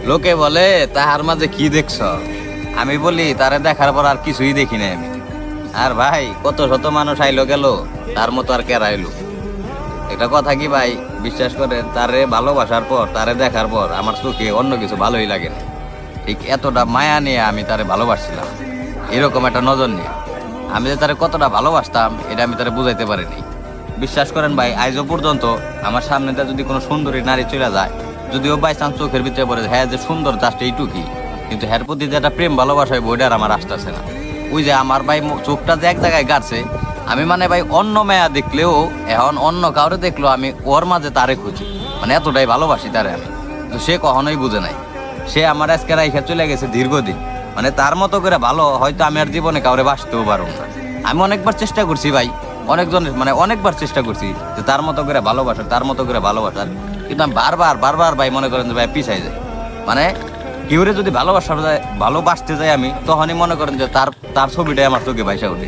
লোকে বলে তাহার মাঝে কি দেখছ, আমি বলি তারে দেখার পর আর কিছুই দেখি নাই আমি। আর ভাই কত শত মানুষ আইলো গেল, তার মতো আর কে আইলো। একটা কথা কি ভাই, বিশ্বাস করেন তারে ভালোবাসার পর, তারে দেখার পর আমার চোখে অন্য কিছু ভালোই লাগে না। ঠিক এতটা মায়া নিয়ে আমি তারে ভালোবাসছিলাম, এরকম একটা নজর নিয়ে আমি যে তারে কতটা ভালোবাসতাম এটা আমি তারে বুঝাইতে পারিনি। বিশ্বাস করেন ভাই, আজও পর্যন্ত আমার সামনেটা যদি কোনো সুন্দরী নারী চলে যায়, যদিও বাই চান্স চোখের ভিতরে পড়ে হ্যাঁ যে সুন্দর জাস্ট এইটুকুই, কিন্তু হ্যার প্রতি যে একটা প্রেম ভালোবাসা হয় ওইটা আর আমার আসতেছে না। ওই যে আমার ভাই চোখটা যে এক জায়গায় গাড়ছে, আমি মানে ভাই অন্য মেয়া দেখলেও, এখন অন্য কাউরে দেখলেও আমি ওর মাঝে তারে খুঁজি, মানে এতটাই ভালোবাসি তারে আমি। তো সে কখনোই বুঝে নাই, সে আমার আজকে রাইখা চলে গেছে দীর্ঘদিন। মানে তার মতো করে ভালো হয়তো আমি আর জীবনে কাউরে বাসতেও পারবো না। আমি অনেকবার চেষ্টা করছি ভাই, অনেকজনের মানে অনেকবার চেষ্টা করছি যে তার মতো করে ভালোবাসার, তার মতো করে ভালোবাসার, কিন্তু আমি বারবার বারবার ভাই মনে করেন যে ভাই পিছাই যায়। মানে কেউরে যদি ভালোবাসতে যাই আমি, তখনই মনে করেন যে তার তার ছবিটাই আমার চোখে ভাইসা ওঠে।